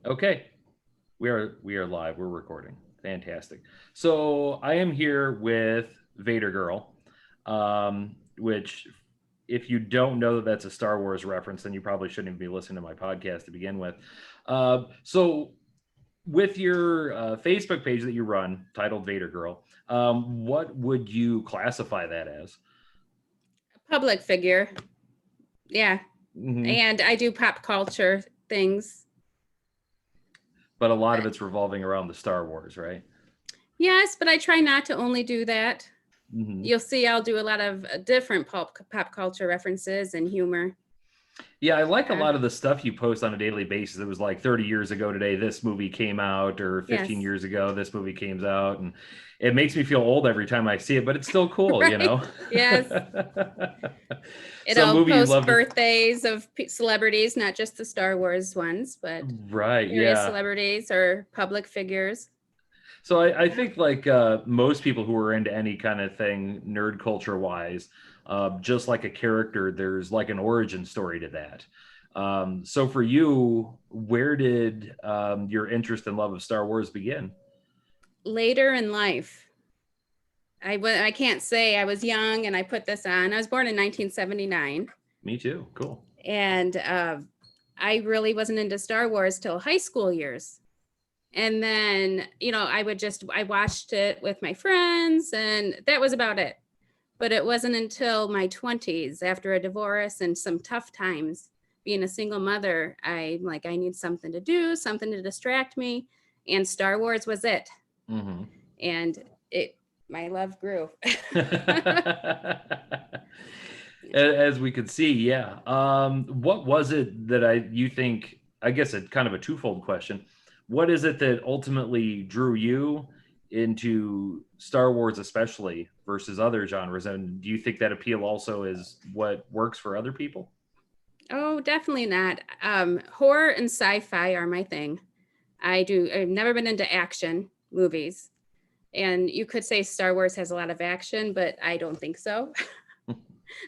Okay, we are live. We're recording. Fantastic. So I am here with Vadergirl, which, if you don't know that that's a Star Wars reference, then you probably shouldn't even be listening to my podcast to begin with. So with your Facebook page that you run, titled Vadergirl, what would you classify that as? Public figure. Yeah. Hmm. And I do pop culture things. But a lot of But it's revolving around the Star Wars, right? yes, but I try not to only do that. Hmm. You'll see I'll do a lot of different pop culture references and humor. Yeah, I like a Uh, lot of the stuff you post on a daily basis. It was like 30 years ago today, this movie came out, or 15 yes. years ago, this movie came out. And it makes me feel old every time I see it, but it's still cool, you Right. know? Yes. Some It'll movie you post love to. birthdays of celebrities, not just the Star Wars ones, but Right, various yeah. celebrities or public figures. So I Yeah. think like most people who are into any kind of thing, nerd culture wise, just like a character, there's like an origin story to that. So for you, where did your interest and love of Star Wars begin? Later in life, I can't say I was young and I put this on. I was born in 1979. Me too. Cool. And I really wasn't into Star Wars till high school years. And then, I watched it with my friends, and that was about it. But it wasn't until my 20s, after a divorce and some tough times, being a single mother, I'm like, I need something to do, something to distract me. And Star Wars was it. Hmm. And it, my love grew. As we could see, yeah. What was it that you think? I guess it's kind of a twofold question. What is it that ultimately drew you into Star Wars, especially versus other genres? And do you think that appeal also is what works for other people? Oh, definitely not. Horror and sci-fi are my thing. I've never been into action movies. And you could say Star Wars has a lot of action, but I don't think so.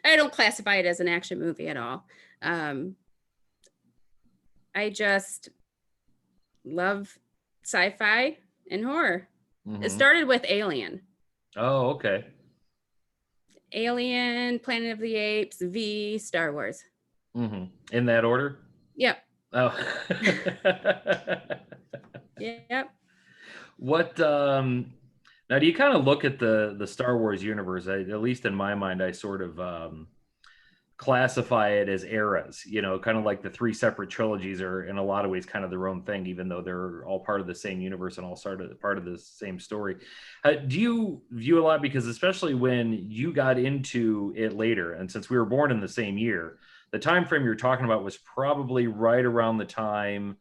I don't classify it as an action movie at all. Um, I just love sci-fi and horror. It Hmm. started with Alien. Oh, okay. Alien, Planet of the Apes, V, Star Wars. Hmm. In that order? Yep. Oh. Yep. What now do you kind of look at the Star Wars universe? At least in my mind, I sort of classify it as eras. You know, kind of like the three separate trilogies are in a lot of ways kind of their own thing, even though they're all part of the same universe and all started part of the same story. Do you view a lot because especially when you got into it later, and since we were born in the same year, the time frame you're talking about was probably right around the time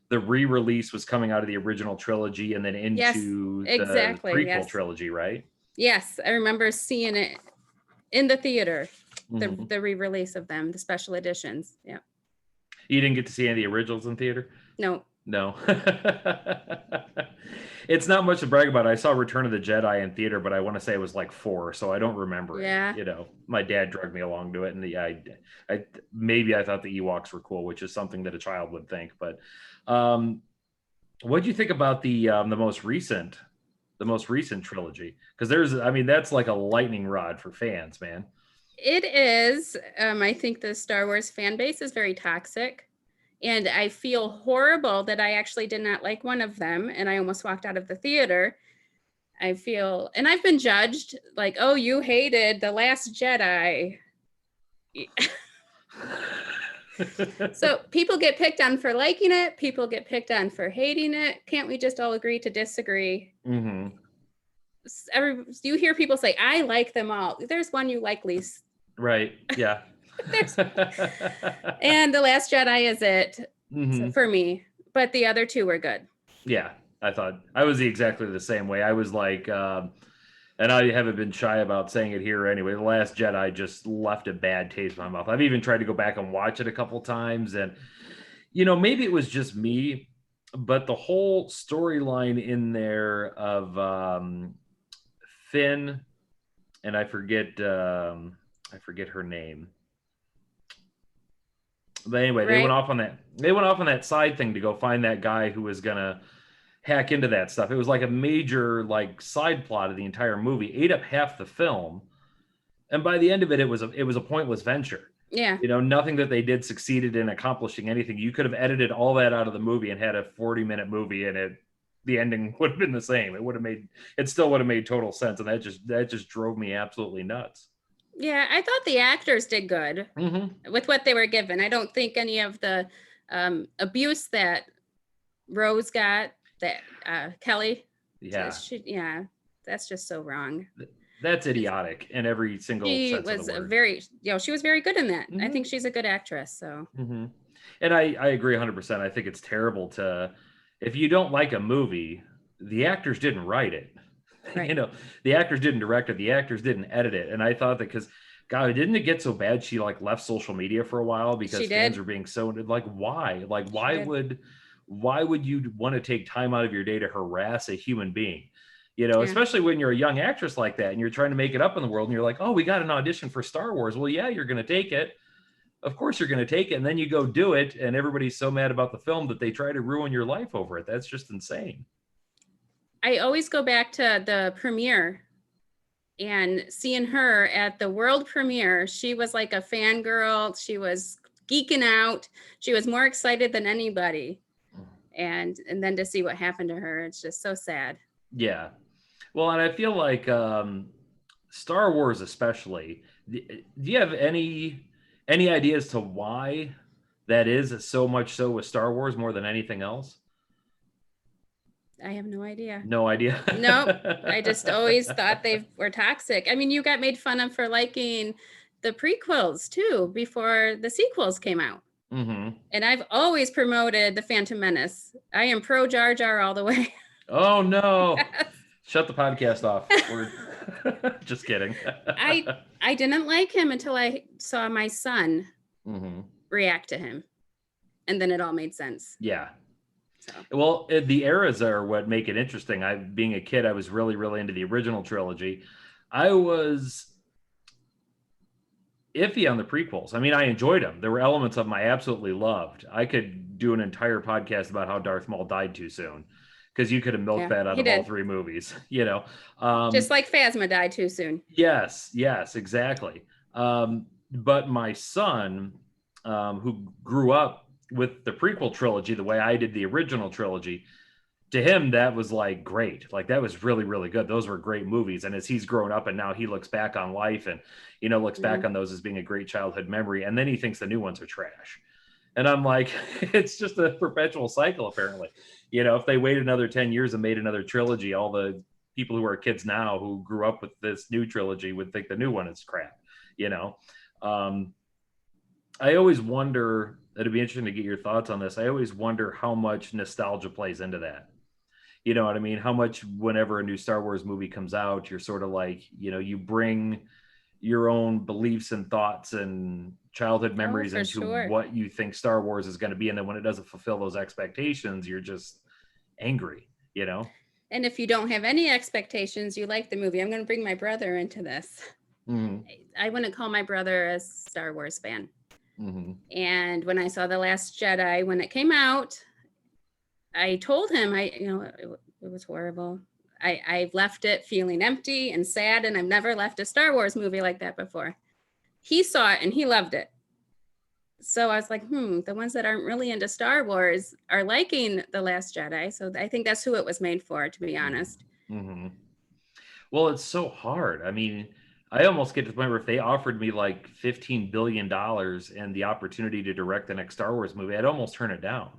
the re-release was coming out of the original trilogy and then Yes, into the exactly. prequel Yes. trilogy, right? Yes. I remember seeing it in the theater, Hmm. the re-release of them, the special editions. Yeah. You didn't get to see any of the originals in theater? No. No. It's not much to brag about. I saw Return of the Jedi in theater, but I want to say it was like four, so I don't remember it. Yeah. You know, my dad dragged me along to it, and I maybe I thought the Ewoks were cool, which is something that a child would think. But um, what do you think about the most recent trilogy? Because I mean, that's like a lightning rod for fans, man. It is. I think the Star Wars fan base is very toxic. And I feel horrible that I actually did not like one of them and I almost walked out of the theater. I feel, and I've been judged like, oh, you hated The Last Jedi. So people get picked on for liking it, people get picked on for hating it. Can't we just all agree to disagree? Hmm. You hear people say, I like them all. There's one you like least. Right. Yeah. There's, and The Last Jedi is it. So Hmm. for me, but the other two were good. Yeah. I thought I was exactly the same way. I was like, and I haven't been shy about saying it here anyway. The Last Jedi just left a bad taste in my mouth. I've even tried to go back and watch it a couple times, and maybe it was just me, but the whole storyline in there of Finn, and I forget her name. But anyway, they went Right? off on that. They went off on that side thing to go find that guy who was gonna hack into that stuff. It was like a major like side plot of the entire movie. Ate up half the film, and by the end of it, it was a pointless venture. Yeah. Nothing that they did succeeded in accomplishing anything. You could have edited all that out of the movie and had a 40-minute movie, and the ending would have been the same. It still would have made total sense, and that just drove me absolutely nuts. Yeah, I thought the actors did good Mm-hmm. with what they were given. I don't think any of the abuse that Rose got, that Kelly, Yeah, yeah, that's just so wrong. that's idiotic in every single She sense of the was word. she was very good in that. I Mm-hmm. think she's a good actress. So, Mm-hmm. And I agree 100%. I think it's terrible if you don't like a movie, the actors didn't write it. right. The actors didn't direct it, the actors didn't edit it. And I thought that because, God, didn't it get so bad she like left social media for a while She because fans did. were being so like, why? Like, She did. why would you want to take time out of your day to harass a human being? Yeah. Especially when you're a young actress like that and you're trying to make it up in the world and you're like, oh, we got an audition for Star Wars. Well, yeah, you're going to take it. Of course you're going to take it, and then you go do it, and everybody's so mad about the film that they try to ruin your life over it. That's just insane. I always go back to the premiere and seeing her at the world premiere. She was like a fangirl. She was geeking out. She was more excited than anybody. And then to see what happened to her, it's just so sad. Yeah. Well, and I feel like Star Wars, especially. Do you have any idea as to why that is so much so with Star Wars more than anything else? I have no idea. No idea. Nope. I just always thought they were toxic. I mean, you got made fun of for liking the prequels too before the sequels came out. Mm-hmm. And I've always promoted the Phantom Menace. I am pro Jar Jar all the way. Oh no! Yes. Shut the podcast off. We're just kidding. I didn't like him until I saw my son Mm-hmm. react to him, and then it all made sense. Yeah. So Well, the eras are what make it interesting. Being a kid, I was really, really into the original trilogy. I was iffy on the prequels. I mean, I enjoyed them. There were elements of them I absolutely loved. I could do an entire podcast about how Darth Maul died too soon because you could have milked yeah, that out he of all did. three movies. Um, Just like Phasma died too soon. yes, exactly. But my son, who grew up with the prequel trilogy the way I did the original trilogy, to him that was like great. Like that was really, really good. Those were great movies. And as he's grown up and now he looks back on life and looks back Mhm. on those as being a great childhood memory, and then he thinks the new ones are trash. And I'm like, it's just a perpetual cycle apparently. If they wait another 10 years and made another trilogy, all the people who are kids now who grew up with this new trilogy would think the new one is crap. you know um I always wonder, it'd be interesting to get your thoughts on this. I always wonder how much nostalgia plays into that. You know what I mean? How much, whenever a new Star Wars movie comes out, you're sort of like, you bring your own beliefs and thoughts and childhood Oh, memories for into sure. what you think Star Wars is going to be. And then when it doesn't fulfill those expectations, you're just angry. And if you don't have any expectations, you like the movie. I'm going to bring my brother into this. Mm-hmm. I wouldn't call my brother a Star Wars fan. Mm-hmm. And when I saw The Last Jedi, when it came out, I told him, it was horrible. I left it feeling empty and sad, and I've never left a Star Wars movie like that before. He saw it and he loved it. So I was like, the ones that aren't really into Star Wars are liking The Last Jedi. So I think that's who it was made for, to be honest. Mm-hmm. Well, it's so hard. I mean, I almost get to the point where if they offered me like $15 billion and the opportunity to direct the next Star Wars movie, I'd almost turn it down.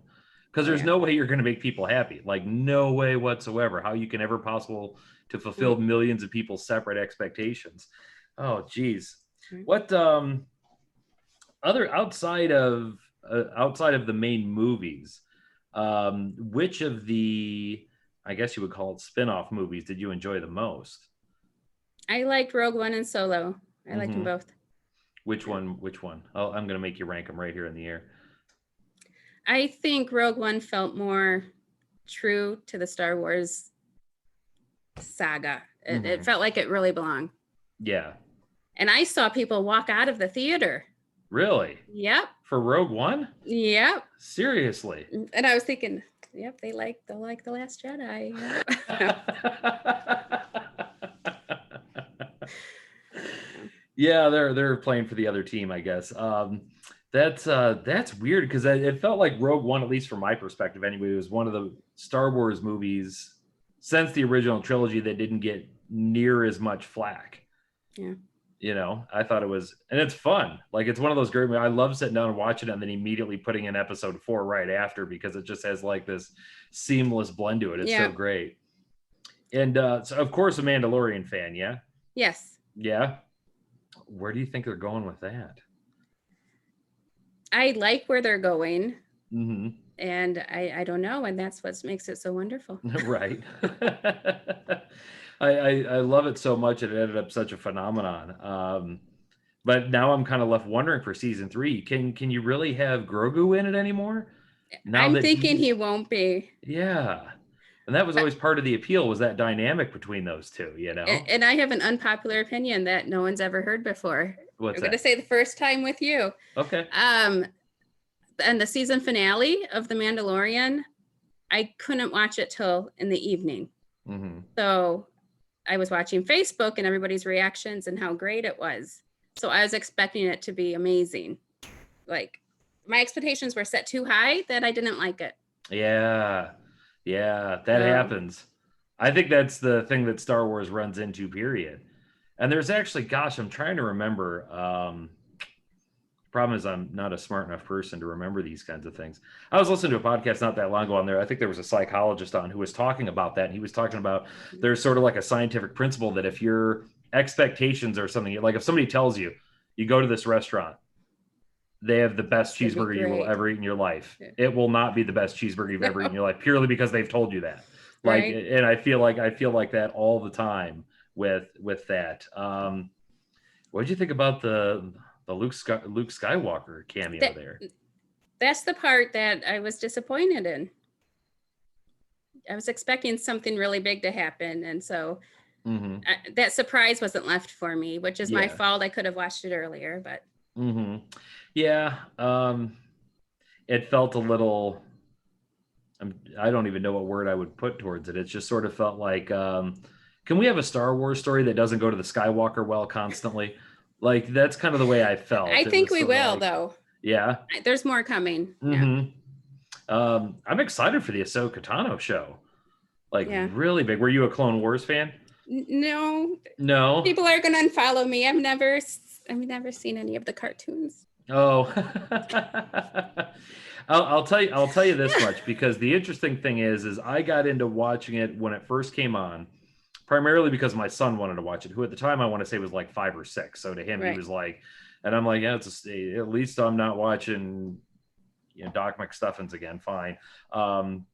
Because Oh, there's yeah. no way you're going to make people happy. Like, no way whatsoever. How you can ever possible to fulfill millions of people's separate expectations. Oh, geez. What other outside of the main movies, which of the, I guess you would call it, spin-off movies did you enjoy the most? I liked Rogue One and Solo. I liked them Mm-hmm. both. Which one? I'm going to make you rank them right here in the air. I think Rogue One felt more true to the Star Wars saga. It felt like it really belonged. Yeah. And I saw people walk out of the theater. Really? Yep. For Rogue One? Yep. Seriously? And I was thinking, yep, they'll like The Last Jedi. Yep. Yeah, they're playing for the other team, I guess. That's weird because it felt like Rogue One, at least from my perspective anyway, was one of the Star Wars movies since the original trilogy that didn't get near as much flack. Yeah. You know, I thought it was, and it's fun. Like, it's one of those great. I love sitting down and watching it, and then immediately putting in episode 4 right after because it just has like this seamless blend to it. It's so great. And so, of course, a Mandalorian fan, yeah, Yes. yeah. Where do you think they're going with that? I like where they're going. Mm-hmm. And I don't know, and that's what makes it so wonderful. Right. I love it so much. It ended up such a phenomenon. But now I'm kind of left wondering for season 3. Can you really have Grogu in it anymore? Now I'm that thinking he won't be. Yeah. And that was always part of the appeal, was that dynamic between those two, you know? And I have an unpopular opinion that no one's ever heard before. What's I'm going to that? say the first time with you. Okay. And the season finale of The Mandalorian, I couldn't watch it till in the evening. Mm-hmm. So I was watching Facebook and everybody's reactions and how great it was. So I was expecting it to be amazing. Like, my expectations were set too high that I didn't like it. Yeah. Yeah, that happens. I think that's the thing that Star Wars runs into, period. And there's actually, gosh, I'm trying to remember. Problem is, I'm not a smart enough person to remember these kinds of things. I was listening to a podcast not that long ago on there. I think there was a psychologist on who was talking about that. And he was talking about there's sort of like a scientific principle that if your expectations are something, like if somebody tells you, you go to this restaurant, they have the best cheeseburger you will ever eat in your life. Yeah. It will not be the best cheeseburger you've ever eaten in your life, purely because they've told you that. Like, right. And I feel like that all the time with that. What did you think about the Luke Skywalker cameo there? That's the part that I was disappointed in. I was expecting something really big to happen, and so that surprise wasn't left for me, which is my fault. I could have watched it earlier, but yeah, it felt a little. I don't even know what word I would put towards it. It just sort of felt like, can we have a Star Wars story that doesn't go to the Skywalker well constantly? Like, that's kind of the way I felt. I think we will, though. Yeah. There's more coming. Mm-hmm. Yeah. I'm excited for the Ahsoka Tano show. Like, really big. Were you a Clone Wars fan? No. No. People are going to unfollow me. I've never seen any of the cartoons. Oh. I'll tell you this much, because the interesting thing is I got into watching it when it first came on, primarily because my son wanted to watch it, who at the time I want to say was like 5 or 6. So to him, he was like, and I'm like, yeah, at least I'm not watching, Doc McStuffins again. Fine. And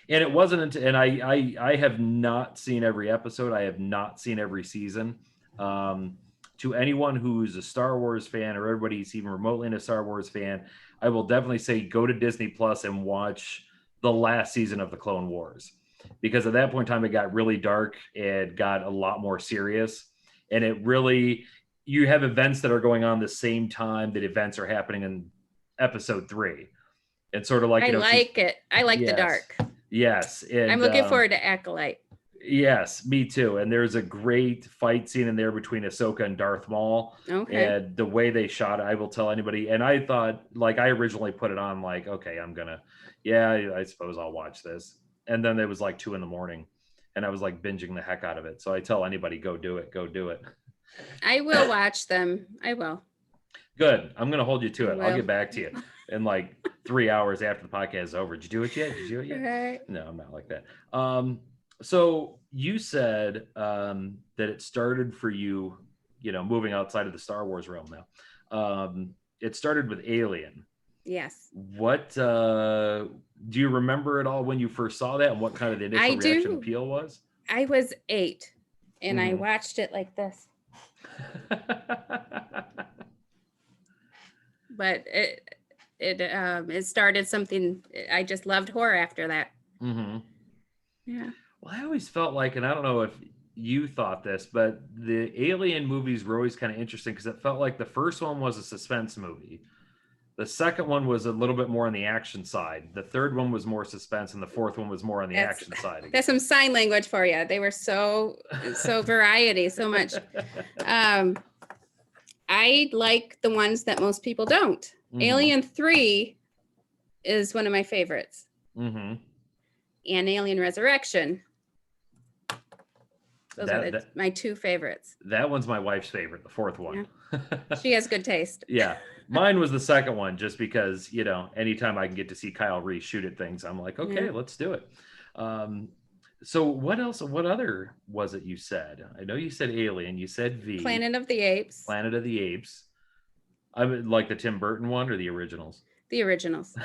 it wasn't until, and I have not seen every episode. I have not seen every season. To anyone who's a Star Wars fan, or everybody who's even remotely a Star Wars fan, I will definitely say go to Disney Plus and watch the last season of the Clone Wars, because at that point in time, it got really dark and got a lot more serious. And it really, you have events that are going on the same time that events are happening in episode 3. It's sort of like, I like it. I like the dark. Yes. And I'm looking forward to Acolyte. Yes, me too. And there's a great fight scene in there between Ahsoka and Darth Maul. Okay. And the way they shot it, I will tell anybody. And I thought, like, I originally put it on like, okay, I suppose I'll watch this. And then it was like 2 a.m. and I was like binging the heck out of it. So I tell anybody, go do it. I will watch them. I will. Good. I'm going to hold you to it. I'll get back to you in like 3 hours after the podcast is over. Did you do it yet? Right. No, I'm not like that. So you said that it started for you, moving outside of the Star Wars realm now. It started with Alien. Yes. What do you remember at all when you first saw that, and what kind of the initial reaction appeal was? I was 8 and I watched it like this. But it started something. I just loved horror after that. Mm-hmm. Yeah. Well, I always felt like, and I don't know if you thought this, but the Alien movies were always kind of interesting because it felt like the first one was a suspense movie. The second one was a little bit more on the action side. The third one was more suspense, and the fourth one was more on the That's action side again. that's some sign language for you. They were so variety, so much. I like the ones that most people don't. Alien 3 is one of my favorites. And Alien Resurrection. Those are my two favorites. That one's my wife's favorite, the fourth one. Yeah. She has good taste. Yeah. Mine was the second one, just because, anytime I can get to see Kyle Reese shoot at things, I'm like, okay, let's do it. So what else? What other was it you said? I know you said Alien. You said V. Planet of the Apes. Planet of the Apes. I would like the Tim Burton one or the originals? The originals.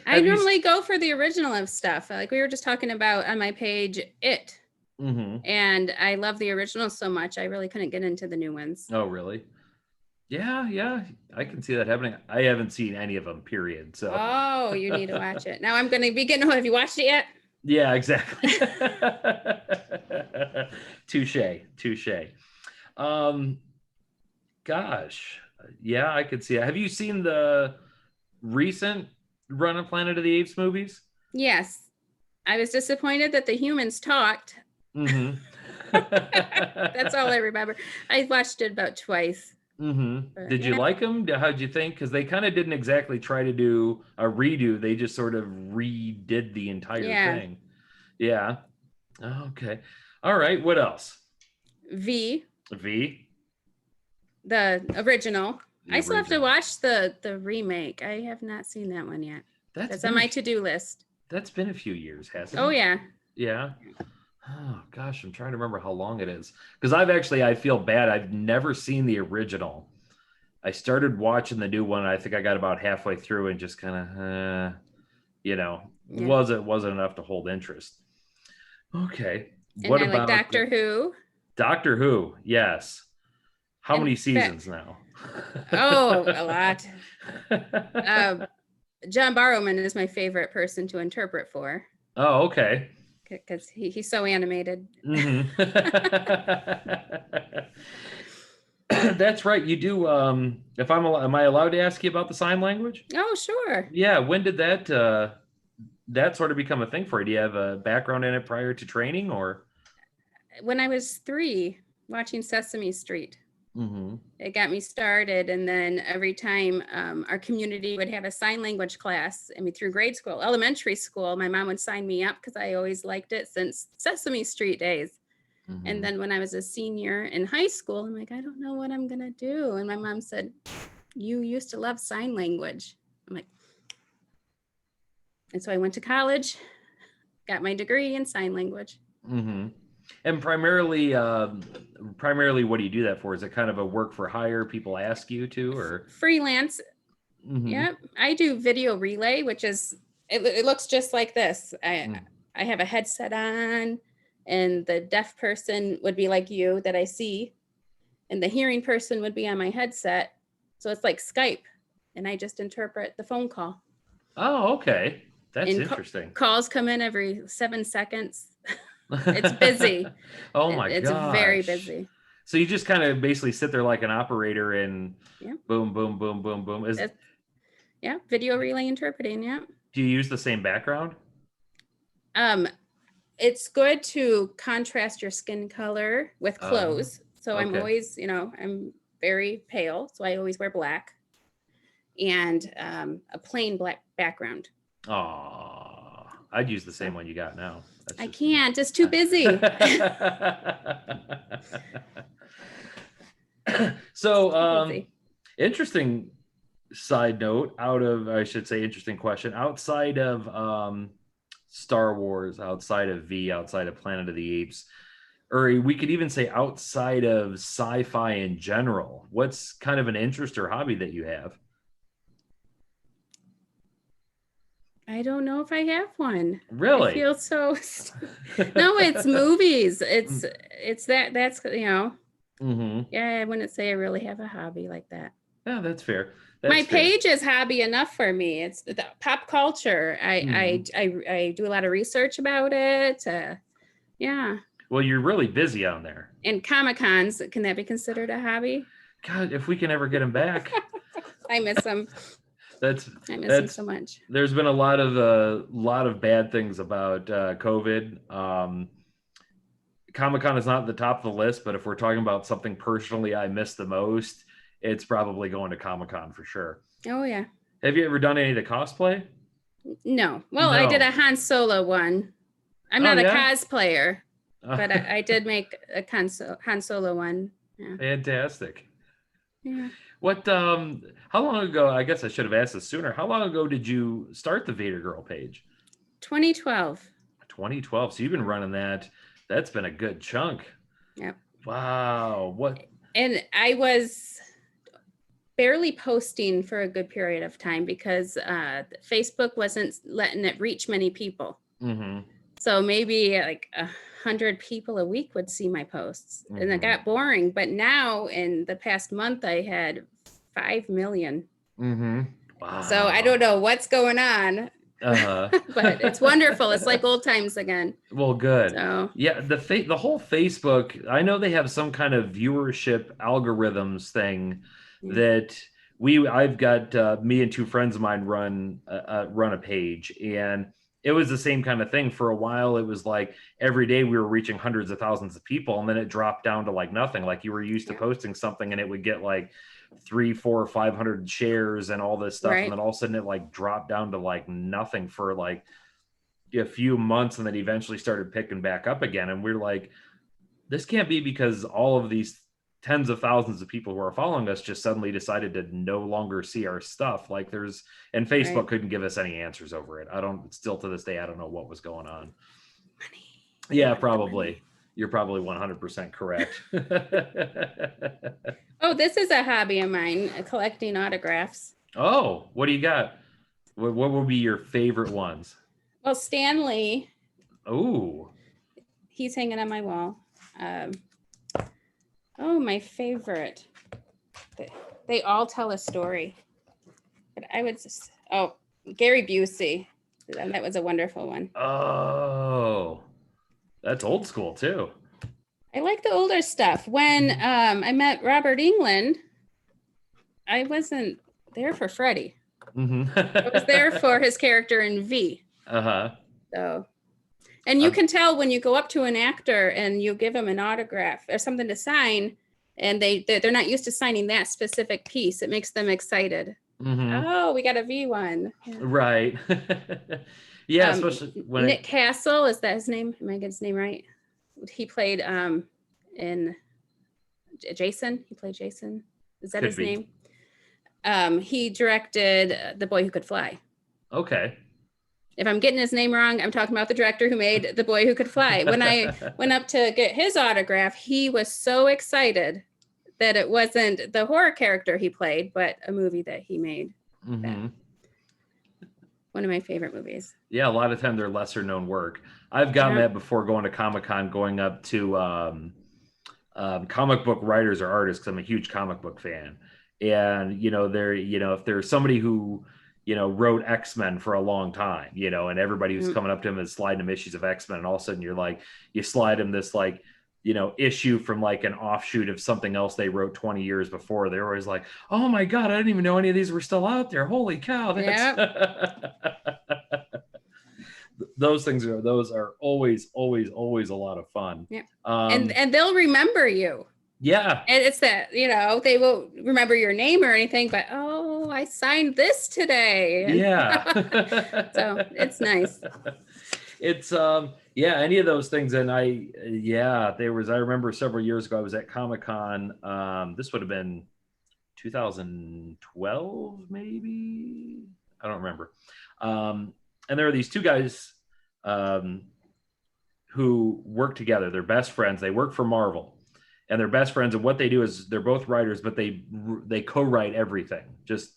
I normally go for the original of stuff. Like we were just talking about on my page, It. And I love the originals so much, I really couldn't get into the new ones. Oh, really? Yeah. I can see that happening. I haven't seen any of them, period. So. Oh, you need to watch it. Now I'm going to be getting home. Have you watched it yet? Yeah, exactly. Touche. Gosh. Yeah, I could see it. Have you seen the recent run of Planet of the Apes movies? Yes. I was disappointed that the humans talked. That's all I remember. I watched it about twice. Did you like them? How'd you think? Because they kind of didn't exactly try to do a redo. They just sort of redid the entire thing. Yeah. Okay. All right. What else? V. The original. I still have to watch the remake. I have not seen that one yet. That's on my to-do list. That's been a few years, hasn't it? Oh, yeah. Yeah. Oh, gosh. I'm trying to remember how long it is. Because I feel bad. I've never seen the original. I started watching the new one. I think I got about halfway through and just kind of, wasn't enough to hold interest. Okay. And what about Doctor Who? Doctor Who, yes. How many seasons now? Oh, a lot. John Barrowman is my favorite person to interpret for. Oh, okay. Because he's so animated. That's right. You do. Am I allowed to ask you about the sign language? Oh, sure. Yeah. When did that sort of become a thing for you? Do you have a background in it prior to training, or? When I was 3, watching Sesame Street. It got me started, and then every time our community would have a sign language class, through grade school, elementary school, my mom would sign me up because I always liked it since Sesame Street days. And then when I was a senior in high school, I'm like, I don't know what I'm gonna do. And my mom said, you used to love sign language. I'm like, and so I went to college, got my degree in sign language. And primarily, what do you do that for? Is it kind of a work for hire? People ask you to, or freelance? Yep, I do video relay, which is it looks just like this. I have a headset on, and the deaf person would be like you that I see, and the hearing person would be on my headset. So it's like Skype, and I just interpret the phone call. Oh, okay, that's interesting. Calls come in every 7 seconds. It's busy. Oh my god, it's very busy. So you just kind of basically sit there like an operator and boom, boom, boom, boom, boom. Video relay interpreting. Yeah. Do you use the same background? It's good to contrast your skin color with clothes. So okay. I'm always, I'm very pale, so I always wear black, and a plain black background. Oh, I'd use the same one you got now. I can't. It's too busy. So, interesting side note interesting question. Outside of Star Wars, outside of V, outside of Planet of the Apes, or we could even say outside of sci-fi in general, what's kind of an interest or hobby that you have? I don't know if I have one. Really? I feel so. No, it's movies. It's that's Yeah, I wouldn't say I really have a hobby like that. Yeah, that's fair. My page is hobby enough for me. It's the pop culture. I do a lot of research about it. Yeah. Well, you're really busy on there. And Comic-Cons, can that be considered a hobby? God, if we can ever get them back. I miss them. That's I miss them that's so much. there's been a lot of bad things about COVID. Comic-Con is not at the top of the list, but if we're talking about something personally I miss the most, it's probably going to Comic-Con for sure. Oh, yeah. Have you ever done any of the cosplay? No. Well, I did No. a Han Solo one. I'm Oh not a yeah. cosplayer, but I did make a Han Solo one. Yeah. Fantastic. Yeah. What how long ago, I guess I should have asked this sooner. How long ago did you start the Vadergirl page? 2012. 2012. So you've been running that. That's been a good chunk. Yep. Wow. What? And I was barely posting for a good period of time because Facebook wasn't letting it reach many people. Mm-hmm. So maybe like 100 people a week would see my posts, and it got boring. But now in the past month, I had 5 million. Mm-hmm. Wow. So I don't know what's going on, but it's wonderful. It's like old times again. Well, good. So Yeah, the whole Facebook, I know they have some kind of viewership algorithms thing that I've got me and two friends of mine run a page, and it was the same kind of thing. For a while it was like every day we were reaching hundreds of thousands of people, and then it dropped down to like nothing. Like you were used to posting something and it would get like 3, 4, 500 shares and all this stuff, and then all of a sudden it like dropped down to like nothing for like a few months, and then eventually started picking back up again. And we're like, this can't be because all of these tens of thousands of people who are following us just suddenly decided to no longer see our stuff. Like and Facebook couldn't give us any answers over it. Still to this day, I don't know what was going on. Money. Yeah, probably. You're probably 100% correct. Oh, this is a hobby of mine, collecting autographs. Oh, what do you got? What would be your favorite ones? Well, Stanley. Oh. He's hanging on my wall. My favorite. They all tell a story. But I would just, Gary Busey. That was a wonderful one. Oh, that's old school too. I like the older stuff. When I met Robert Englund, I wasn't there for Freddie. I was there for his character in V. So, and you can tell when you go up to an actor and you give him an autograph or something to sign, and they're not used to signing that specific piece. It makes them excited. Oh, we got a V one. Yeah. Right. Yeah, especially when Nick Castle, is that his name? Am I getting his name right? He played in Jason. He played Jason. Is that his name? He directed The Boy Who Could Fly. Okay. If I'm getting his name wrong, I'm talking about the director who made The Boy Who Could Fly. When I went up to get his autograph, he was so excited that it wasn't the horror character he played, but a movie that he made. One of my favorite movies. Yeah, a lot of time they're lesser known work. I've gotten that before going to Comic-Con, going up to comic book writers or artists, because I'm a huge comic book fan. And, if there's somebody who, wrote X-Men for a long time, and everybody who's coming up to him is sliding him issues of X-Men, and all of a sudden you're like, you slide him this like, issue from like an offshoot of something else they wrote 20 years before. They're always like, oh my God, I didn't even know any of these were still out there. Holy cow. Those are always a lot of fun. Yeah. And they'll remember you. Yeah. And it's that, they won't remember your name or anything, but I signed this today. Yeah. So it's nice. It's any of those things. And I remember several years ago I was at Comic-Con. This would have been 2012 maybe, I don't remember. And there are these two guys who work together. They're best friends. They work for Marvel, and they're best friends. And what they do is they're both writers, but they co-write everything, just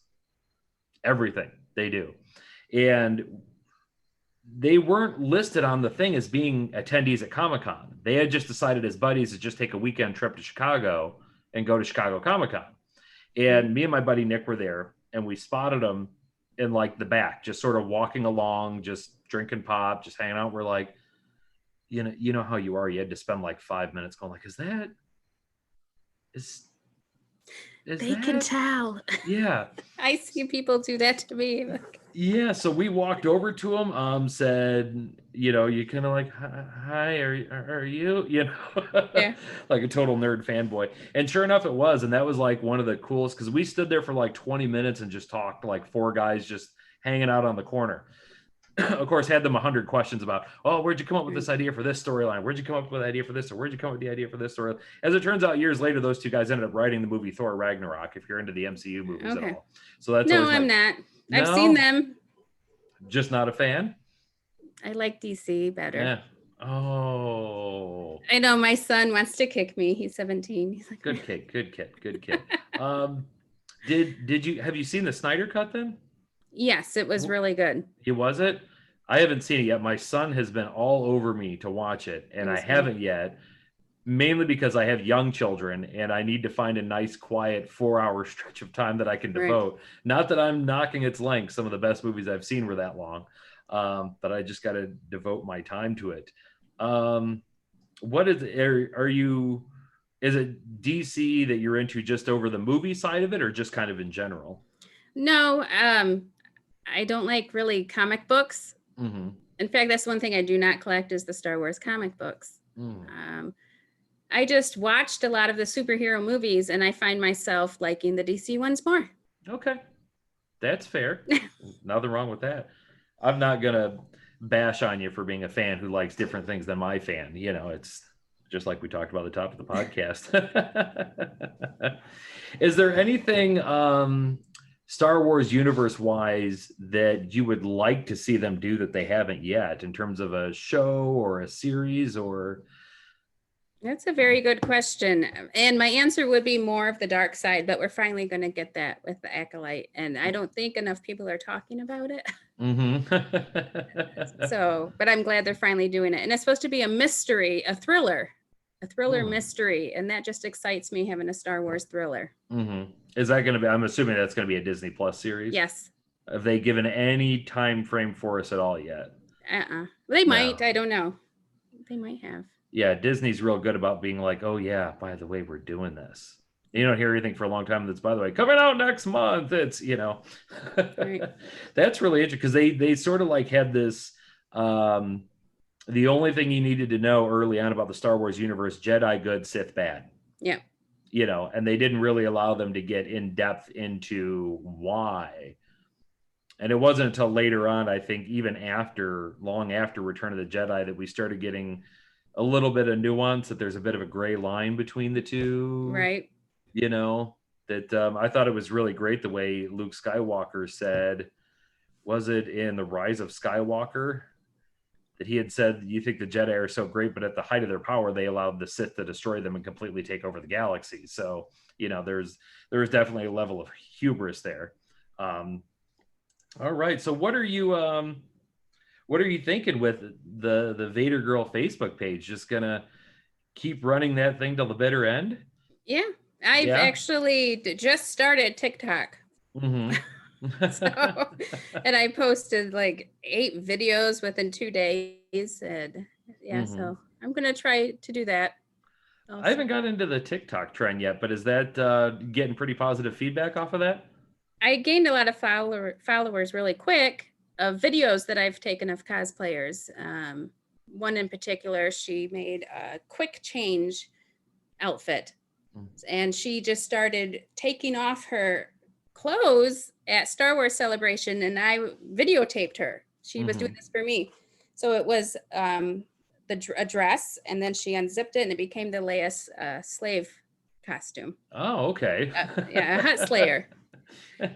everything they do. And they weren't listed on the thing as being attendees at Comic-Con. They had just decided as buddies to just take a weekend trip to Chicago and go to Chicago Comic-Con. And me and my buddy Nick were there, and we spotted them in like the back, just sort of walking along, just drinking pop, just hanging out. We're like, you know how you are. You had to spend like 5 minutes going like, is is They can that tell. yeah. I see people do that to me. Yeah, so we walked over to him, said, you kind of like, hi, are you, Yeah. like a total nerd fanboy. And sure enough, it was. And that was like one of the coolest because we stood there for like 20 minutes and just talked like four guys just hanging out on the corner. Of course, had them 100 questions about, oh, where'd you come up with this Right. idea for this storyline? Where'd you come up with the idea for this? Or where'd you come up with the idea for this story? As it turns out, years later, those two guys ended up writing the movie Thor Ragnarok, if you're into the MCU movies at Okay. all. So that's No, always I'm my, not. I've seen no, them. just not a fan. I like DC better. Yeah. Oh, I know my son wants to kick me. He's 17. He's like, good kid, good kid, good kid. Um, did you have you seen the Snyder cut then? yes, it was really good. He was it? I haven't seen it yet. My son has been all over me to watch it, It and I was good. haven't yet. Mainly because I have young children and I need to find a nice, quiet 4 hour stretch of time that I can Right. devote. Not that I'm knocking its length. Some of the best movies I've seen were that long, but I just got to devote my time to it. Um, what is are you? Is it DC that you're into just over the movie side of it, or just kind of in general? No, I don't like really comic books. Mm-hmm. In fact, that's one thing I do not collect is the Star Wars comic books. Mm. I just watched a lot of the superhero movies and I find myself liking the DC ones more. Okay, that's fair. Nothing wrong with that. I'm not gonna bash on you for being a fan who likes different things than my fan. It's just like we talked about at the top of the podcast. Is there anything Star Wars universe wise that you would like to see them do that they haven't yet in terms of a show or a series or That's a very good question. And my answer would be more of the dark side, but we're finally going to get that with the Acolyte. And I don't think enough people are talking about it. mm-hmm. So, but I'm glad they're finally doing it. And it's supposed to be a mystery, a thriller mystery. And that just excites me having a Star Wars thriller. Mm-hmm. Is that going to be, I'm assuming that's going to be a Disney Plus series? Yes. Have they given any time frame for us at all yet? They might. I don't know. They might have. Yeah, Disney's real good about being like, oh yeah, by the way, we're doing this. You don't hear anything for a long time that's, by the way, coming out next month. It's, Right. That's really interesting because they sort of like had this, the only thing you needed to know early on about the Star Wars universe, Jedi good, Sith bad. Yeah. And they didn't really allow them to get in depth into why. And it wasn't until later on, I think, even long after Return of the Jedi, that we started getting a little bit of nuance, that there's a bit of a gray line between the two. Right. That I thought it was really great the way Luke Skywalker said, was it in The Rise of Skywalker, that he had said, you think the Jedi are so great, but at the height of their power, they allowed the Sith to destroy them and completely take over the galaxy. So, there's definitely a level of hubris there. All right. So what are you thinking with the Vadergirl Facebook page? Just gonna keep running that thing till the bitter end? Yeah. I've actually just started TikTok. Mm-hmm. And I posted like 8 videos within 2 days. And so I'm going to try to do that. Also. I haven't got into the TikTok trend yet, but is that getting pretty positive feedback off of that? I gained a lot of followers really quick of videos that I've taken of cosplayers. One in particular, she made a quick change outfit. And she just started taking off her clothes at Star Wars Celebration, and I videotaped her. She was doing this for me. So it was a dress, and then she unzipped it, and it became the Leia slave costume. Oh, okay. A Hut Slayer.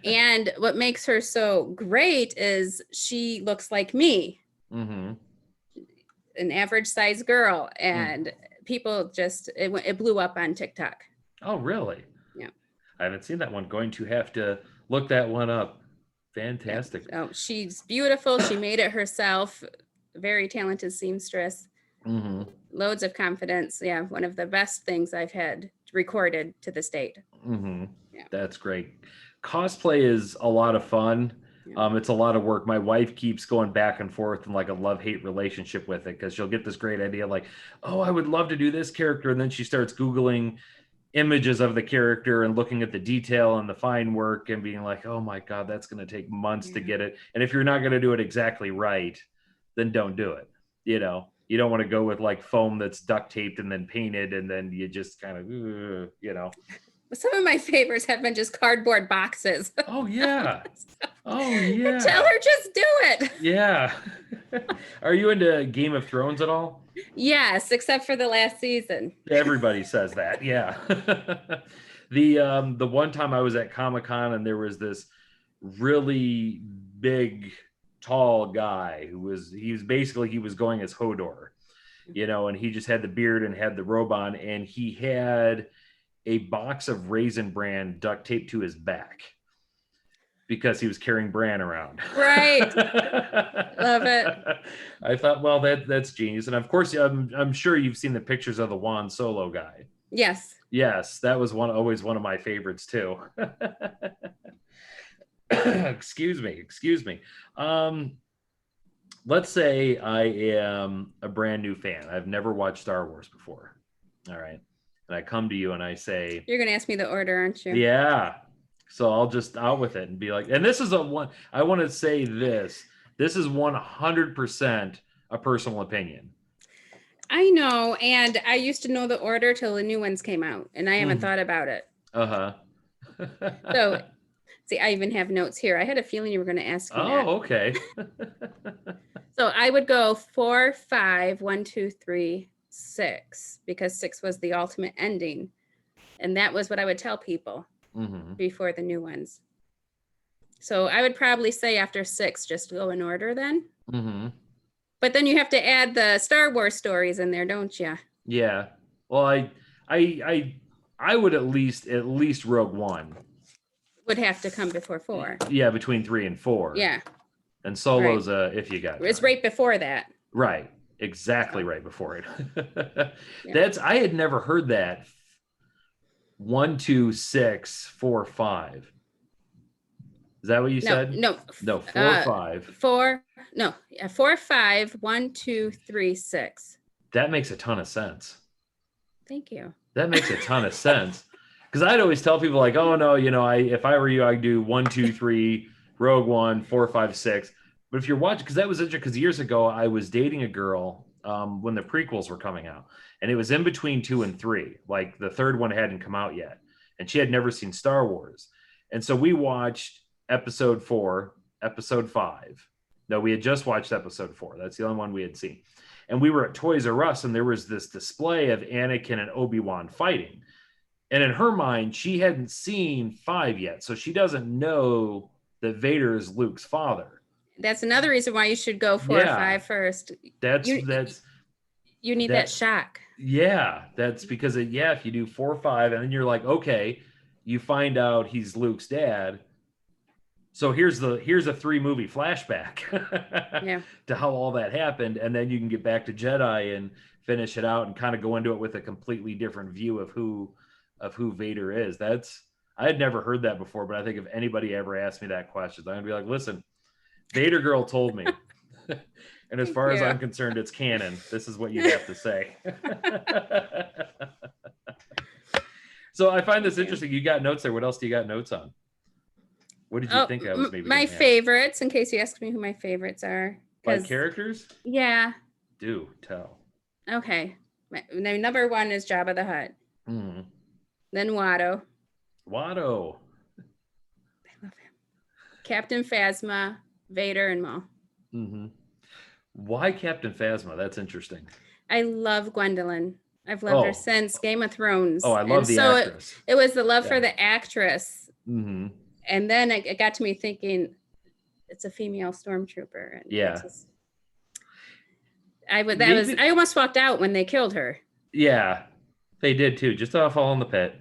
And what makes her so great is she looks like me, an average size girl, and people just it blew up on TikTok. Oh, really? Yeah. I haven't seen that one. Going to have to look that one up. Fantastic. Yeah. Oh, she's beautiful. She made it herself. Very talented seamstress. Loads of confidence. Yeah, one of the best things I've had recorded to this date. Yeah. That's great. Cosplay is a lot of fun. Yeah. It's a lot of work. My wife keeps going back and forth in like a love-hate relationship with it because she'll get this great idea like, oh, I would love to do this character. And then she starts Googling images of the character and looking at the detail and the fine work and being like, oh my God, that's going to take months to Yeah. get it. And if you're not going to do it exactly right, then don't do it. You know, you don't want to go with like foam that's duct taped and then painted and then you just kind of, you know. Some of my favorites have been just cardboard boxes. Oh, yeah. Oh, Tell yeah. her just do it. Yeah. Are you into Game of Thrones at all? Yes, except for the last season. Everybody says that. Yeah. The one time I was at Comic-Con and there was this really big, tall guy he was going as Hodor, you know, and he just had the beard and had the robe on, and he had a box of Raisin Bran duct taped to his back because he was carrying Bran around. Right. Love it. I thought, well, that's genius. And of course, I'm sure you've seen the pictures of the Juan Solo guy. Yes. Yes, that was always one of my favorites too. Excuse me. Let's say I am a brand new fan. I've never watched Star Wars before. All right. And I come to you and I say, You're going to ask me the order, aren't you? yeah. So I'll just out with it and be like, and this is I want to say this is 100% a personal opinion. I know. And I used to know the order till the new ones came out, and I haven't thought about it. Uh-huh. So, see, I even have notes here. I had a feeling you were going to ask me that. Oh, okay. So I would go 4, 5, 1, 2, 3, 6, because 6 was the ultimate ending. And that was what I would tell people before the new ones. So I would probably say after 6, just go in order then. But then you have to add the Star Wars stories in there, don't you? Yeah. Well, I would at least Rogue One Would have to come before 4. Yeah, between 3 and 4. Yeah. And Solo's if you got it's time. right before that. Right. Exactly right before it. Yeah. I had never heard that. 1, 2, 6, 4, 5. Is that what you said? No. 4, 5. 4. No. Yeah, 4, 5, 1, 2, 3, 6. That makes a ton of sense. Thank you. That makes a ton of sense. Because I'd always tell people like, oh no, you know, if I were you, I'd do 1, 2, 3, Rogue One, 4, 5, 6. But if you're watching, because that was interesting, because years ago I was dating a girl when the prequels were coming out, and it was in between 2 and 3. Like the third one hadn't come out yet, and she had never seen Star Wars, and so we watched Episode 4, Episode 5. No, we had just watched Episode 4. That's the only one we had seen, and we were at Toys R Us, and there was this display of Anakin and Obi-Wan fighting, and in her mind, she hadn't seen 5 yet, so she doesn't know that Vader is Luke's father. That's another reason why you should go 4 or 5 first. You need that shock. Yeah, that's because if you do 4 or 5 and then you're like, okay, you find out he's Luke's dad. So here's a 3-movie flashback to how all that happened, and then you can get back to Jedi and finish it out and kind of go into it with a completely different view of who Vader is. I had never heard that before, but I think if anybody ever asked me that question, I'm gonna be like, listen, Vadergirl told me. And as far as I'm concerned, it's canon. This is what you have to say. So I find this interesting. You got notes there. What else do you got notes on? What did you think I was maybe my favorites, in case you ask me who my favorites are. By characters? Yeah. Do tell. Okay. My number 1 is Jabba the Hutt. Then Watto. I love him. Captain Phasma, Vader, and Maul. Why Captain Phasma? That's interesting. I love Gwendolyn. I've loved her since Game of Thrones. Oh, I love the actress. It was the love for the actress. And then it got to me thinking, it's a female stormtrooper. And I almost walked out when they killed her. Yeah, they did too. Just to fall in the pit.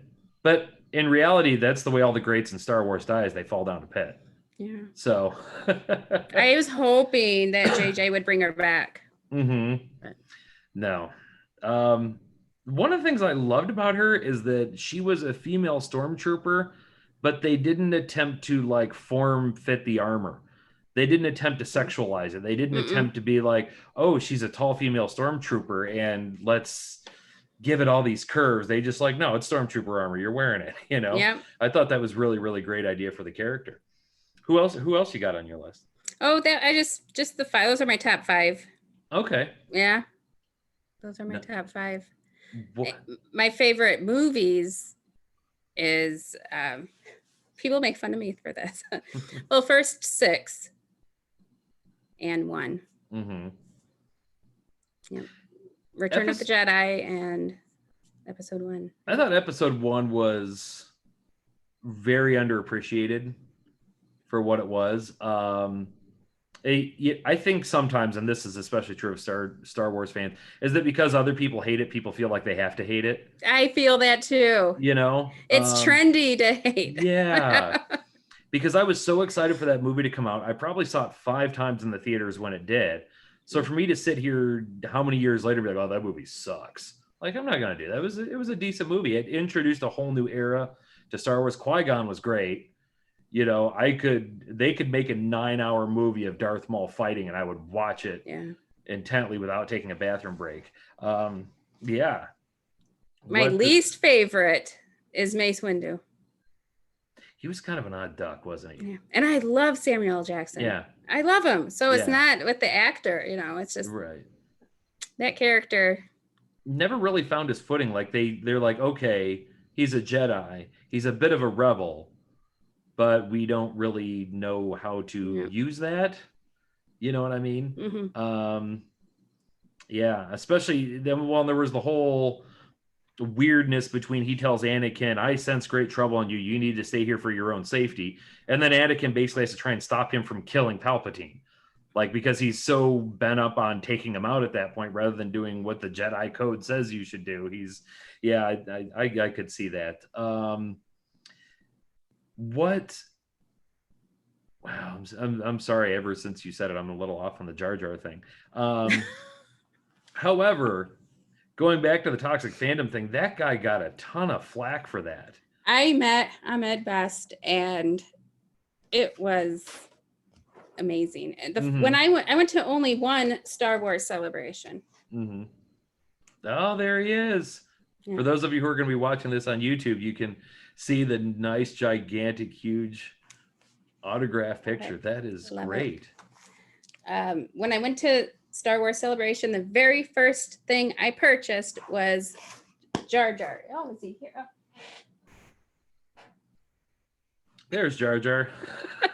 But in reality, that's the way all the greats in Star Wars dies. They fall down the pit. Yeah. So I was hoping that JJ would bring her back. No. One of the things I loved about her is that she was a female stormtrooper, but they didn't attempt to like form fit the armor. They didn't attempt to sexualize it. They didn't attempt to be like, oh, she's a tall female stormtrooper and let's give it all these curves. They just like, no, it's stormtrooper armor. You're wearing it. Yep. I thought that was really, really great idea for the character. Who else you got on your list? Oh, that I just the five. Those are my top five. Okay. Yeah. Those are my top five. What? My favorite movies is people make fun of me for this. Well, first 6 and 1. Mm-hmm. Yep. Return of the Jedi and episode 1. I thought episode 1 was very underappreciated for what it was. I think sometimes, and this is especially true of Star Wars fans, is that because other people hate it, people feel like they have to hate it. I feel that too. It's trendy to hate. Yeah. Because I was so excited for that movie to come out. I probably saw it 5 times in the theaters when it did. So for me to sit here, how many years later, be like, oh, that movie sucks. Like, I'm not going to do that. It was a decent movie. It introduced a whole new era to Star Wars. Qui-Gon was great. They could make a 9-hour movie of Darth Maul fighting and I would watch it intently without taking a bathroom break. Yeah. My least favorite is Mace Windu. He was kind of an odd duck, wasn't he? Yeah. And I love Samuel L. Jackson. Yeah. I love him. So it's not with the actor, it's just right. That character never really found his footing. Like they're like, okay, he's a Jedi. He's a bit of a rebel, but we don't really know how to use that. You know what I mean? Mm-hmm. Yeah, especially then. Well, there was the whole weirdness between he tells Anakin, I sense great trouble in you. You need to stay here for your own safety. And then Anakin basically has to try and stop him from killing Palpatine. Like, because he's so bent up on taking him out at that point, rather than doing what the Jedi code says you should do. I could see that. What? Wow, I'm sorry. Ever since you said it, I'm a little off on the Jar Jar thing. However, going back to the toxic fandom thing, that guy got a ton of flack for that. I met Ahmed Best, and it was amazing. When I went to only one Star Wars celebration. Mm-hmm. Oh, there he is. Yeah. For those of you who are going to be watching this on YouTube, you can see the nice, gigantic, huge autograph picture. Okay. That is great. When I went to Star Wars Celebration, the very first thing I purchased was Jar Jar. Oh, is he here? Oh. There's Jar Jar.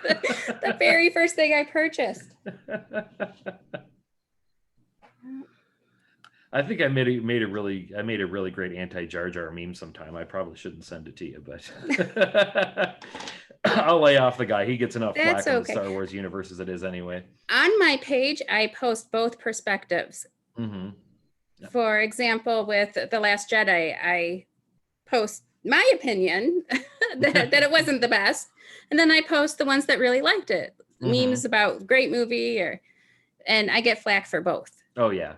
The very first thing I purchased. I think I made a really great anti-Jar Jar meme sometime. I probably shouldn't send it to you, but I'll lay off the guy. He gets enough flack in the Star Wars universe as it is anyway. On my page, I post both perspectives. Mm-hmm. Yeah. For example, with The Last Jedi, I post my opinion that it wasn't the best, and then I post the ones that really liked it. Mm-hmm. Memes about great movie, and I get flack for both. Oh yeah.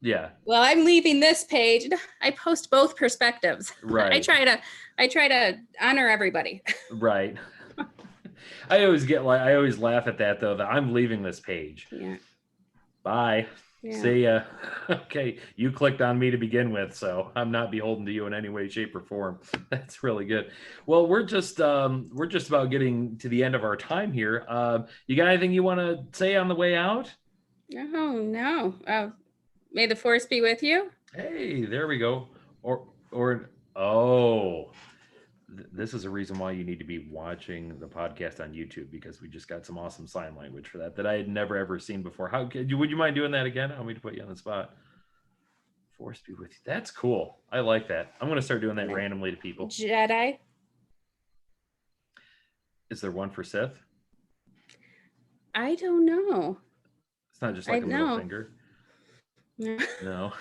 Yeah. Well, I'm leaving this page. I post both perspectives. Right. I try to honor everybody. Right. I always laugh at that though, that I'm leaving this page. Yeah. Bye. Yeah. See ya. Okay. You clicked on me to begin with, so I'm not beholden to you in any way, shape, or form. That's really good. Well, we're just about getting to the end of our time here. You got anything you want to say on the way out? Oh, no. May the force be with you. Hey, there we go. This is a reason why you need to be watching the podcast on YouTube, because we just got some awesome sign language for that I had never ever seen before. Would you mind doing that again? I want me to put you on the spot. Force be with you. That's cool. I like that. I'm going to start doing that randomly to people. Jedi. Is there one for Sith? I don't know. It's not just like a middle finger. No.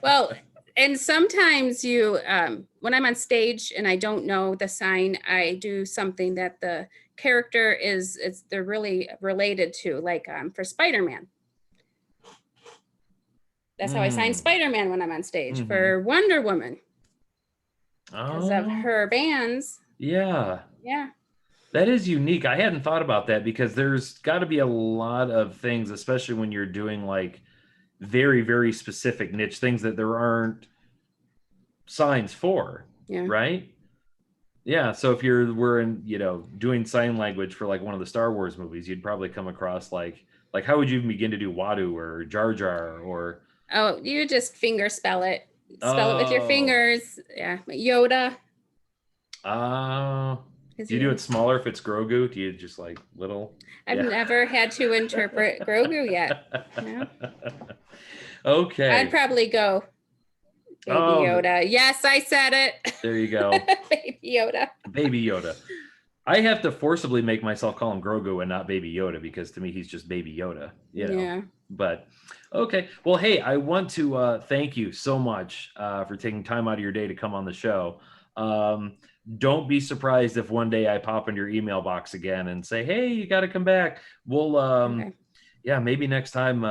Well, and sometimes when I'm on stage and I don't know the sign, I do something that the character they're really related to, like for Spider-Man. That's how I sign Spider-Man when I'm on stage. Mm-hmm. For Wonder Woman. Because of her bands. Yeah. Yeah. That is unique. I hadn't thought about that because there's got to be a lot of things, especially when you're doing like very, very specific niche things that there aren't signs for, Yeah. right? Yeah. So if we're in, doing sign language for like one of the Star Wars movies, you'd probably come across like how would you even begin to do Wadu or Jar Jar or Oh, you just finger spell it. Spell it with your oh fingers. Yeah. Yoda uh is do you do you. it smaller if it's Grogu? Do you just like little? I've Yeah. never had to interpret Grogu yet. No. I'd Okay. probably go Baby Oh, Yoda. Yes, I said it. there you go. Baby Yoda. Baby Yoda. I have to forcibly make myself call him Grogu and not Baby Yoda because to me he's just Baby Yoda. Yeah. But okay, well, hey, I want to thank you so much for taking time out of your day to come on the show. Um, don't be surprised if one day I pop in your email box again and say, "Hey, you got to come back." We'll, Okay. yeah, maybe next time.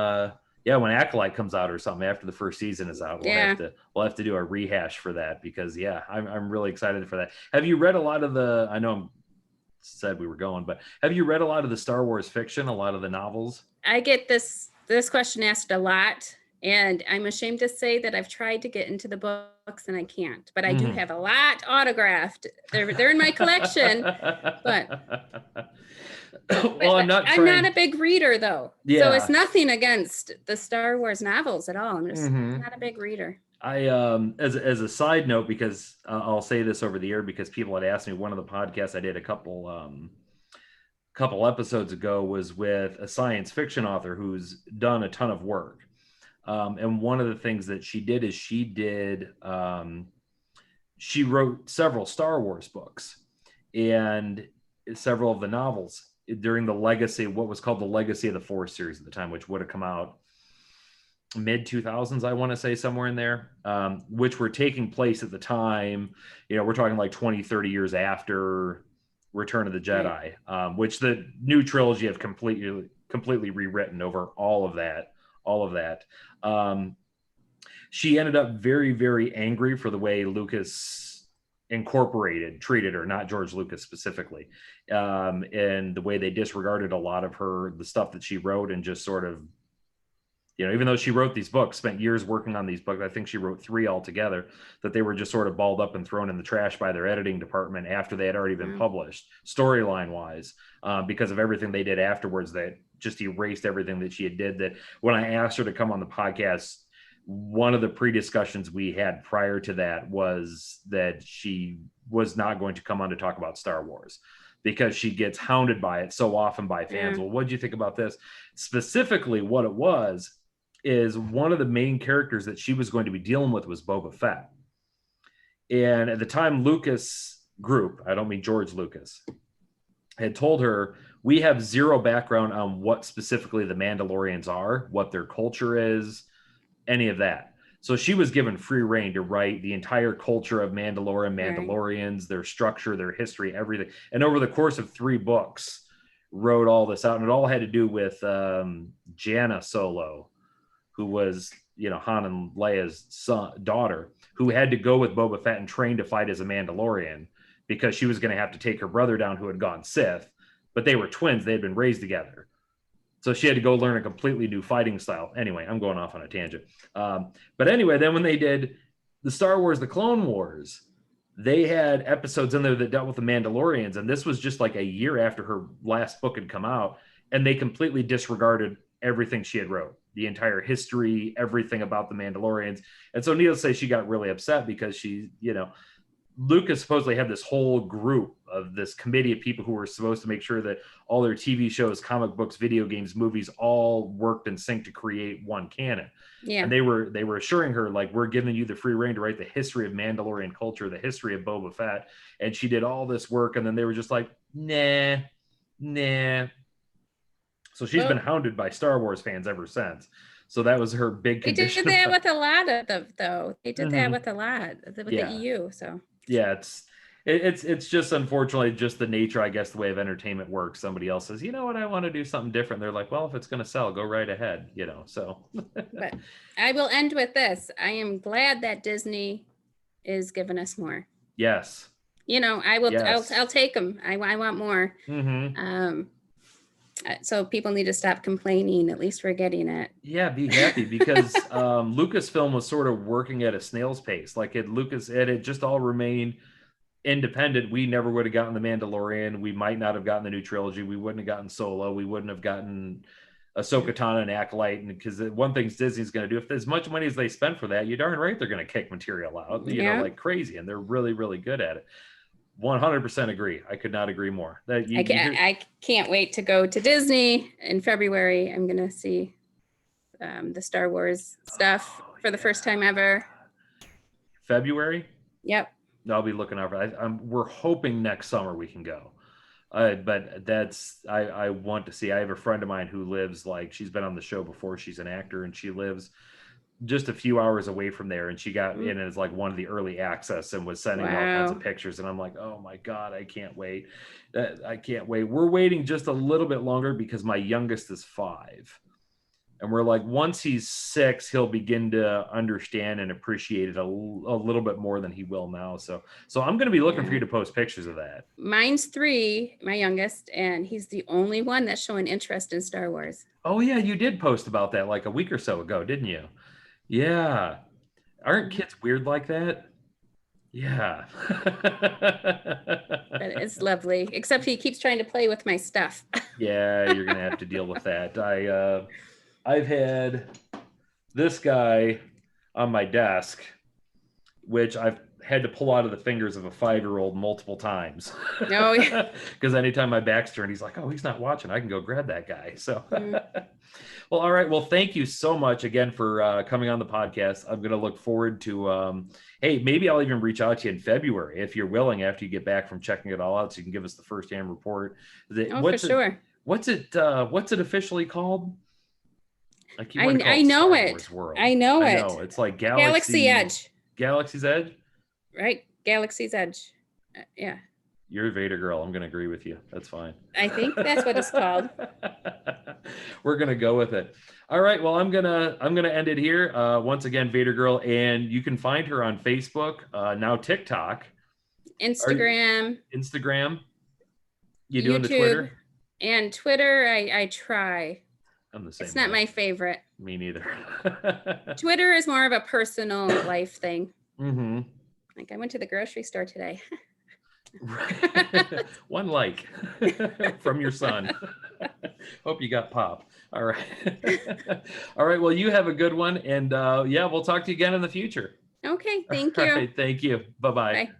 Yeah, when Acolyte comes out or something after the first season is out, Yeah. we'll have to do a rehash for that because yeah, I'm really excited for that. Have you read a lot of the? I know I'm said we were going, but have you read a lot of the Star Wars fiction, a lot of the novels? I get this question asked a lot, and I'm ashamed to say that I've tried to get into the books and I can't. But I do Mhm. have a lot autographed. They're in my collection, but Well, I'm not I'm not trying. a big reader though. So it's Yeah. nothing against the Star Wars novels at all. I'm just Hmm. not a big reader. I as a side note, because I'll say this over the air because people had asked me, one of the podcasts I did a couple episodes ago was with a science fiction author who's done a ton of work. And one of the things that she did is she wrote several Star Wars books and several of the novels during the legacy, what was called the Legacy of the Force series at the time, which would have come out mid 2000s, I want to say somewhere in there, which were taking place at the time. We're talking like 20, 30 years after Return of the Right. Jedi, which the new trilogy have completely rewritten over all of that. Um, she ended up very, very angry for the way Lucas Incorporated treated her, not George Lucas specifically, and the way they disregarded a lot of the stuff that she wrote and just sort of, even though she wrote these books, spent years working on these books, I think she wrote 3 altogether, that they were just sort of balled up and thrown in the trash by their editing department after they had already been Yeah. published, storyline wise, because of everything they did afterwards that just erased everything that she had did. That when I asked her to come on the podcast, one of the pre-discussions we had prior to that was that she was not going to come on to talk about Star Wars because she gets hounded by it so often by fans. Yeah. Well, what did you think about this? Specifically, what it was is one of the main characters that she was going to be dealing with was Boba Fett. And at the time, Lucas Group, I don't mean George Lucas, had told her, we have zero background on what specifically the Mandalorians are, what their culture is, any of that. So she was given free reign to write the entire culture of Right. Mandalorians, their structure, their history, everything. And over the course of 3 books, wrote all this out. And it all had to do with Jana Solo, who was, Han and Leia's daughter, who had to go with Boba Fett and train to fight as a Mandalorian because she was going to have to take her brother down who had gone Sith, but they were twins. They had been raised together. So she had to go learn a completely new fighting style. Anyway, I'm going off on a tangent. But anyway, then when they did the Star Wars, the Clone Wars, they had episodes in there that dealt with the Mandalorians. And this was just like a year after her last book had come out. And they completely disregarded everything she had wrote, the entire history, everything about the Mandalorians. And so needless to say, she got really upset because Lucas supposedly had this whole group of this committee of people who were supposed to make sure that all their TV shows, comic books, video games, movies all worked in sync to create one canon. Yeah. And they were assuring her, like, we're giving you the free reign to write the history of Mandalorian culture, the history of Boba Fett. And she did all this work, and then they were just like, nah, nah. So she's been Well, hounded by Star Wars fans ever since. So that was her big they did condition. that with a lot of them, though. They did that Mhm. with a lot with the Yeah. EU. So Yeah, it's just unfortunately just the nature, I guess, the way of entertainment works. Somebody else says, you know what, I want to do something different. They're like, well, if it's going to sell, go right ahead. So but I will end with this. I am glad that Disney is giving us more. yes, You know, I will. Yes. I'll take them. I want more. Um, so people need to stop complaining. At least we're getting it. Yeah, be happy because Lucasfilm was sort of working at a snail's pace. Like it had just all remained independent. We never would have gotten the Mandalorian. We might not have gotten the new trilogy. We wouldn't have gotten Solo. We wouldn't have gotten Ahsoka Tano and Acolyte. And because one thing Disney's going to do, if as much money as they spend for that, you darn right they're going to kick material out, Yeah. like crazy, and they're really, really good at it. 100% agree. I could not agree more. That I can't wait to go to Disney in February. I'm gonna see the Star Wars stuff for the first time ever. February? Yep. I'll be looking out for. We're hoping next summer we can go. But I want to see. I have a friend of mine who lives, like, she's been on the show before. She's an actor, and she lives just a few hours away from there, and she got in as like one of the early access and was sending me all kinds of pictures, and I'm like, oh my god, I can't wait. We're waiting just a little bit longer because my youngest is 5, and we're like, once he's 6 he'll begin to understand and appreciate it a little bit more than he will now. So I'm going to be looking for you to post pictures of that. Mine's 3, my youngest, and he's the only one that's showing interest in Star Wars. Oh yeah, you did post about that like a week or so ago, didn't you? Yeah. Aren't kids weird like that? Yeah. But it's lovely, except he keeps trying to play with my stuff. Yeah, you're going to have to deal with that. I've had this guy on my desk, which I've had to pull out of the fingers of a 5-year-old multiple times. Oh, yeah. Because anytime my back's turned, he's like, oh, he's not watching. I can go grab that guy. So, well, all right. Well, thank you so much again for coming on the podcast. I'm going to look forward to, hey, maybe I'll even reach out to you in February if you're willing after you get back from checking it all out, so you can give us the firsthand report. For sure. What's it officially called? I know it. I know it. It's like Galaxy Edge. Galaxy's Edge? Right. Galaxy's Edge. Yeah. You're a Vadergirl. I'm going to agree with you. That's fine. I think that's what it's called. We're going to go with it. All right. Well, I'm going to end it here. Once again, Vadergirl, and you can find her on Facebook, now TikTok, Instagram. You doing YouTube, the Twitter? And Twitter, I try. I'm the same. It's not my favorite. Me neither. Twitter is more of a personal life thing. Mm-hmm. Like, I went to the grocery store today. One like from your son. Hope you got pop. All right. All right. Well, you have a good one. And yeah, we'll talk to you again in the future. Okay. Thank you. All right, thank you. Bye-bye. Bye.